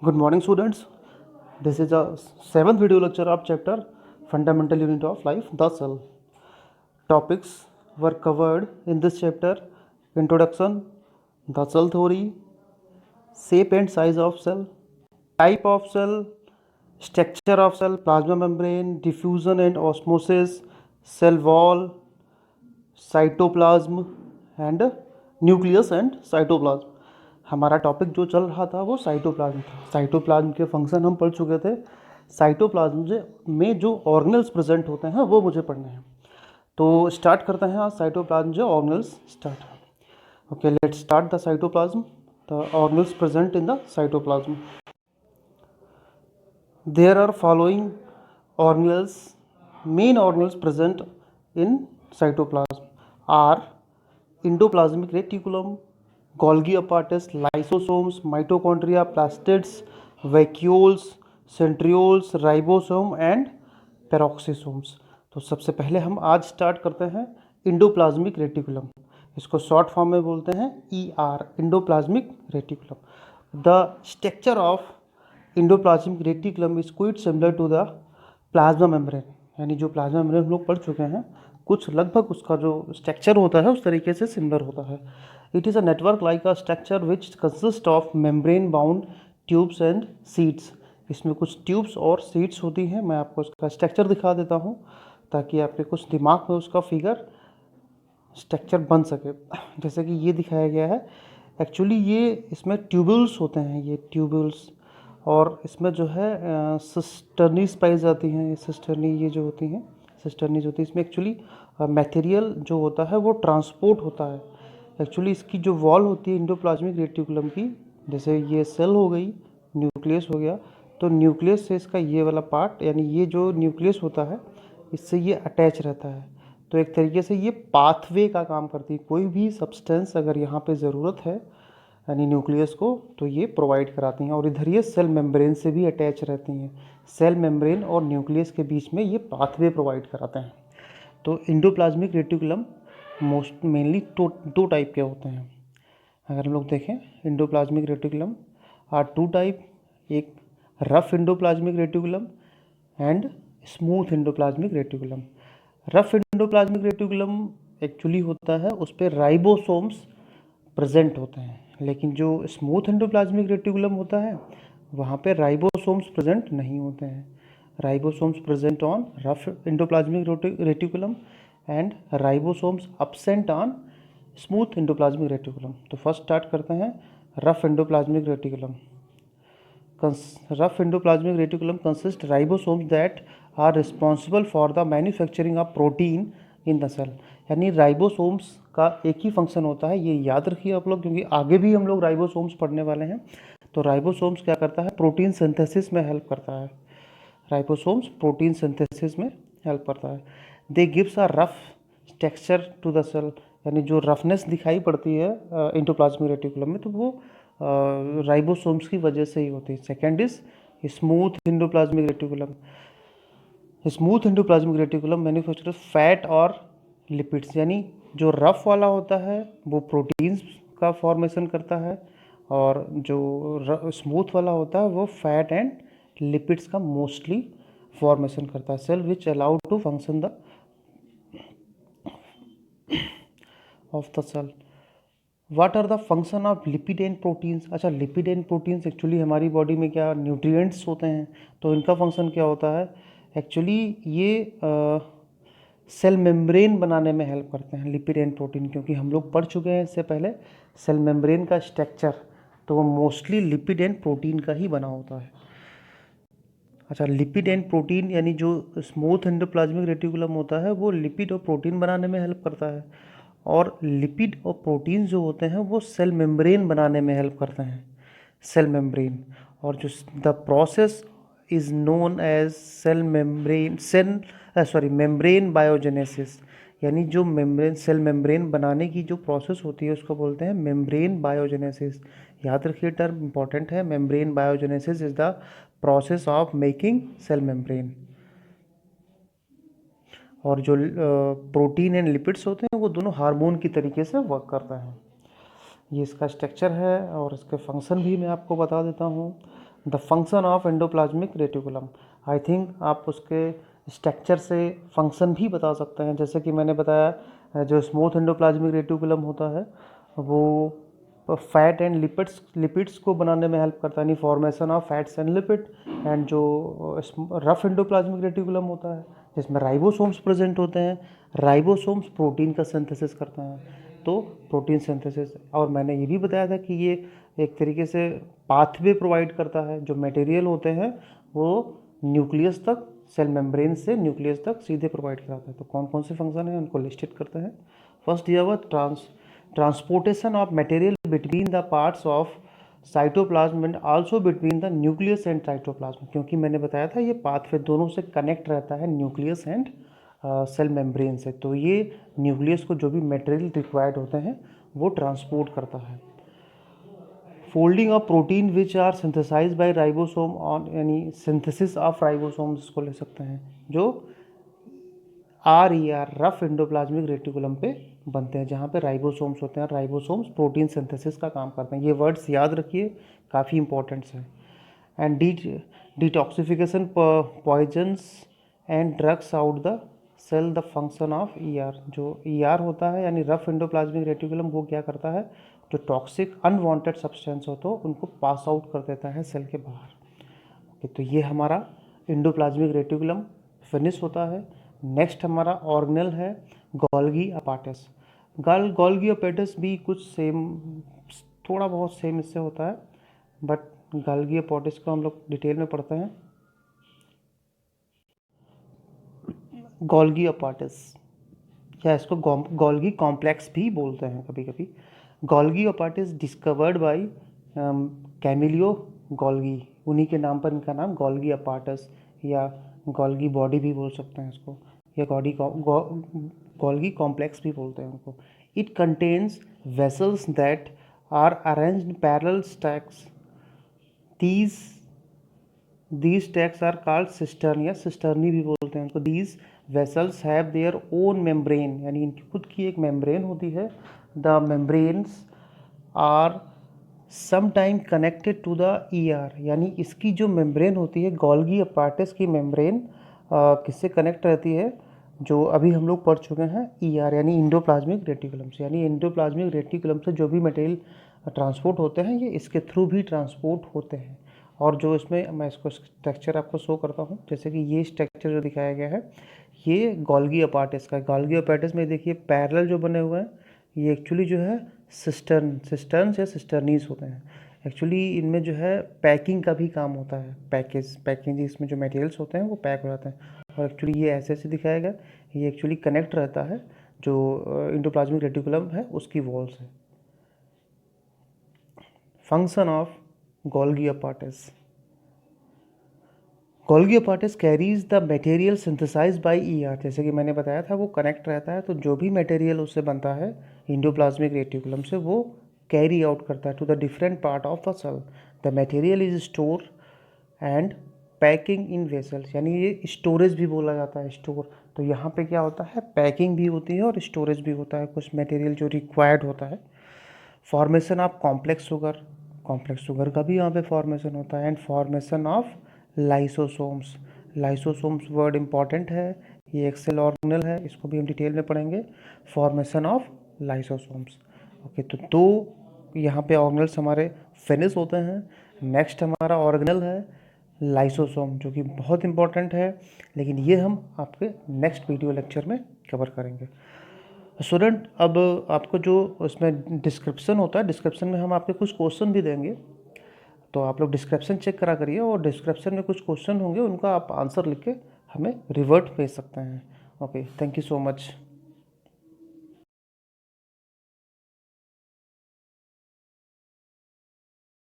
Good morning, students. This is the seventh video lecture of chapter Fundamental Unit of Life, the Cell. Topics were covered in this chapter: Introduction, the cell theory, shape and size of cell, type of cell, structure of cell, plasma membrane, diffusion and osmosis, cell wall, cytoplasm and nucleus and cytoplasm. हमारा topic जो चल रहा था वो cytoplasm था। Cytoplasm के function हम पढ़ चुके थे। साइटोप्लाज्म में जो ऑर्गेनल्स प्रेजेंट होते हैं वो मुझे पढ़ने हैं। तो स्टार्ट करते हैं आज साइटोप्लाज्म जो organelles start. Okay, let's start the cytoplasm, the organelles present in the cytoplasm. There are following organelles, main organelles present in cytoplasm are endoplasmic reticulum, Golgi apparatus, lysosomes, mitochondria, plastids, vacuoles, centrioles, ribosome and peroxisomes। तो सबसे पहले हम आज start करते हैं endoplasmic reticulum. इसको short form में बोलते हैं ER, endoplasmic reticulum. The structure of endoplasmic reticulum is quite similar to the plasma membrane. यानी जो प्लाज्मा मेम्ब्रेन हम लोग पढ़ चुके हैं, कुछ लगभग उसका जो स्ट्रक्चर होता है उस तरीके से सिमिलर होता है। It is a network like a structure which consist of membrane bound tubes and seeds. इसमें कुछ ट्यूब्स और सीड्स होती हैं। मैं आपको उसका स्ट्रक्चर दिखा देता हूँ ताकि आपके कुछ दिमाग में उसका फिगर स्ट्रक्चर बन सके। जैसे कि ये दिखाया गया है। एक्चुअली ये इसमें ट्यूबुल्स होते हैं, ये ट्यूबुल्स, और इसमें जो है सिस्टर्नीज पाई जाती हैं। ये सिस्टर्नी ये जो होती हैं, सिस्टर्नीज होती है। इसमें एक्चुअली मटेरियल जो होता है वो ट्रांसपोर्ट होता है। एक्चुअली इसकी जो वॉल होती है इंडोप्लाज्मिक रेटिकुलम की, जैसे ये सेल हो गई, न्यूक्लियस हो गया, तो न्यूक्लियस से इसका ये वाला पार्ट, यानी ये जो न्यूक्लियस होता है, इससे ये अटैच रहता है। तो एक तरीके से ये पाथवे का काम करती है। कोई भी सब्सटेंस अगर यहाँ पे ज़रूरत है यानी न्यूक्लियस को, तो ये प्रोवाइड कराती हैं। और इधर ये सेल मेम्ब्रेन से भी अटैच रहती हैं। सेल मेम्ब्रेन और न्यूक्लियस के बीच में ये पाथवे प्रोवाइड कराते हैं। तो इंडोप्लाज्मिक रेटिकुलम मोस्ट मेनली दो टाइप के होते हैं। अगर हम लोग देखें, endoplasmic reticulum are two type, एक rough endoplasmic reticulum and smooth endoplasmic reticulum. Rough endoplasmic reticulum actually होता है, उस पर राइबोसोम्स प्रेजेंट होते हैं, लेकिन जो स्मूथ इंडोप्लाज्मिक रेटिकुलम होता है वहाँ पे राइबोसोम्स प्रेजेंट नहीं होते हैं। Ribosomes present on rough endoplasmic reticulum and ribosomes absent on smooth endoplasmic reticulum. तो फर्स्ट स्टार्ट करते हैं rough endoplasmic reticulum. Rough endoplasmic reticulum consists ribosomes that are responsible for the manufacturing of protein in the cell। यानी ribosomes का एक ही function होता है, ये याद रखिए आप लोग, क्योंकि आगे भी हम लोग राइबोसोम्स पढ़ने वाले हैं। तो राइबोसोम्स क्या करता है, प्रोटीन सिंथेसिस में हेल्प करता है। राइबोसोम्स प्रोटीन सिंथेसिस में हेल्प करता है। They gives a rough texture to the cell. यानी जो रफनेस दिखाई पड़ती है इंडोप्लाज्मिक रेटिकुलम में, तो वो राइबोसोम्स की वजह से ही होती है। Second is smooth endoplasmic reticulum. Smooth endoplasmic reticulum manufacture fat और लिपिड्स। यानी जो रफ वाला होता है वो प्रोटीन्स का फॉर्मेशन करता है, और जो स्मूथ वाला होता है वो फैट एंड लिपिड्स का मोस्टली फॉर्मेशन करता है। Cell which allowed to function the of the cell. What are the function of lipid and proteins. अच्छा, लिपिड एंड प्रोटीन्स एक्चुअली हमारी बॉडी में क्या न्यूट्रिएंट्स होते हैं, तो इनका फंक्शन क्या होता है। एक्चुअली ये सेल मेम्ब्रेन बनाने में हेल्प करते हैं, लिपिड एंड प्रोटीन, क्योंकि हम लोग पढ़ चुके हैं इससे पहले सेल मेम्ब्रेन का स्ट्रक्चर, तो वो मोस्टली लिपिड एंड प्रोटीन का ही बना होता है। अच्छा, लिपिड एंड प्रोटीन यानी जो स्मूथ एंडोप्लाज्मिक रेटिकुलम होता है वो लिपिड और प्रोटीन बनाने में हेल्प करता है, और लिपिड और प्रोटीन जो होते हैं वो सेल मेम्ब्रेन बनाने में हेल्प करते हैं, सेल मेम्ब्रेन। और जो the process is known as membrane biogenesis. यानी जो मेम्ब्रेन सेल मेम्ब्रेन बनाने की जो प्रोसेस होती है उसको बोलते हैं मेम्ब्रेन बायोजेनेसिस। याद रखिए, टर्म इंपॉर्टेंट है। Membrane biogenesis is the process of making cell membrane. और जो प्रोटीन एंड लिपिड्स होते हैं वो दोनों हार्मोन की तरीके से वर्क करते हैं। ये इसका स्ट्रक्चर है, और इसके फंक्शन भी मैं आपको बता देता हूँ। The function of endoplasmic reticulum. I think आप उसके स्ट्रक्चर से फंक्शन भी बता सकते हैं। जैसे कि मैंने बताया, जो स्मूथ एंडोप्लाज्मिक रेटिकुलम होता है वो फैट एंड लिपिड्स को बनाने में हेल्प करता है, यानी formation of fats and lipid. And जो रफ एंडोप्लाज्मिक रेटिकुलम होता है जिसमें राइबोसोम्स प्रेजेंट होते हैं, राइबोसोम्स प्रोटीन का सिंथेसिस करते हैं, तो प्रोटीन सिंथेसिस। और मैंने ये भी बताया था कि ये एक तरीके से पाथवे प्रोवाइड करता है। जो मटेरियल होते हैं वो न्यूक्लियस तक, सेल मेम्ब्रेन से न्यूक्लियस तक सीधे प्रोवाइड कराता है। तो कौन कौन से फंक्शन हैं उनको लिस्टेड करते हैं। फर्स्ट दिया हुआ transportation of material between the parts of cytoplasm and also between the nucleus and cytoplasm, क्योंकि मैंने बताया था ये पाथवे दोनों से कनेक्ट रहता है, न्यूक्लियस एंड सेल मेम्ब्रेन से। तो ये न्यूक्लियस को जो भी मटेरियल रिक्वायर्ड होते हैं वो ट्रांसपोर्ट करता है। Folding of protein which are synthesize by ribosome on, यानी सिंथेसिस ऑफ राइबोसोम इसको ले सकते हैं, जो RER रफ एंडोप्लाज्मिक रेटिकुलम पे बनते हैं, जहाँ पे राइबोसोम्स होते हैं। राइबोसोम्स प्रोटीन सिंथेसिस का काम करते हैं। ये वर्ड्स याद रखिए, काफ़ी इंपॉर्टेंट्स हैं। And detoxification poisons and drugs out the cell, the function of ER। जो ER होता है यानी रफ एंडोप्लाज्मिक रेटिकुलम, वो क्या करता है, जो टॉक्सिक अनवांटेड सब्सटेंस हो तो उनको पास आउट कर देता है सेल के बाहर। ओके, तो ये हमारा एंडोप्लाज्मिक रेटिकुलम फिनिश होता है। नेक्स्ट हमारा ऑर्गेनल है गोल्गी अपार्टस। गोल्गी अपार्टस भी कुछ सेम, थोड़ा बहुत सेम इससे होता है, बट गोल्गी अपार्टस को हम लोग डिटेल में पढ़ते हैं। गोल्गी अपार्टस या इसको गोल्गी कॉम्प्लेक्स भी बोलते हैं कभी कभी। Golgi apparatus discovered by Camillo Golgi, उन्हीं के नाम पर इनका नाम गोल्गी अपार्टस या गोल्गी बॉडी भी बोल सकते हैं इसको, या गोल्गी कॉम्प्लेक्स भी बोलते हैं उनको। It contains vessels that are arranged in parallel stacks. these stacks are called cistern या सिस्टर्नी भी बोलते हैं उनको। these vessels have their own membrane, यानी इनकी खुद की एक मेम्ब्रेन होती है। the membranes are sometime connected to the ER, यानी इसकी जो मेम्ब्रेन होती है, गोल्गी अपार्टस की मेम्ब्रेन किससे कनेक्ट रहती है, जो अभी हम लोग पढ़ चुके हैं, ER यानी इंडोप्लाज्मिक रेटिकुलम से। यानी इंडोप्लाज्मिक रेटिकुलम से जो भी मटेरियल ट्रांसपोर्ट होते हैं ये इसके थ्रू भी ट्रांसपोर्ट होते हैं। और जो इसमें मैं इसको स्ट्रक्चर आपको शो करता हूँ, जैसे कि ये स्ट्रक्चर जो दिखाया गया है ये गोल्गी अपार्टस का है। गोल्गी अपार्टस में देखिए पैरेलल जो बने हुए हैं ये एक्चुअली जो है सिस्टर्न्स या सिस्टर्नीज होते हैं। एक्चुअली इनमें जो है पैकिंग का भी काम होता है, पैकिंग इसमें जो मटेरियल्स होते हैं वो पैक हो जाते हैं। और एक्चुअली ये ऐसे दिखाया गया, ये एक्चुअली कनेक्ट रहता है जो इंडोप्लाज्मिक रेटिकुलम है उसकी वॉल से। Function of Golgi apparatus. Golgi apparatus carries the material synthesize by ER, जैसे कि मैंने बताया था वो कनेक्ट रहता है, तो जो भी मटेरियल उससे बनता है इंडोप्लाज्मिक रेटिकुलम से वो कैरी आउट करता है to the different part of the cell. The material is store and packing in vessels, यानी ये स्टोरेज भी बोला जाता है, स्टोर। तो यहाँ पे क्या होता है, पैकिंग भी होती है और स्टोरेज भी होता है कुछ मटेरियल जो रिक्वायर्ड होता है। फॉर्मेशन ऑफ कॉम्प्लेक्स शुगर का भी यहाँ पे फॉर्मेशन होता है। And formation of lysosomes word important है, ये एक सेल ऑर्गेनल है, इसको भी हम डिटेल में पढ़ेंगे। Formation of lysosomes. ओके, तो दो यहाँ पे ऑर्गेनल्स हमारे फिनिश होते हैं। नेक्स्ट हमारा ऑर्गेनल है लाइसोसोम, जो कि बहुत इंपॉर्टेंट है, लेकिन ये हम आपके नेक्स्ट वीडियो लेक्चर में कवर करेंगे। स्टूडेंट, अब आपको जो उसमें डिस्क्रिप्शन होता है, डिस्क्रिप्शन में हम आपके कुछ क्वेश्चन भी देंगे, तो आप लोग डिस्क्रिप्शन चेक करा करिए, और डिस्क्रिप्शन में कुछ क्वेश्चन होंगे उनका आप आंसर लिख के हमें रिवर्ट भेज सकते हैं। Okay, thank you so much.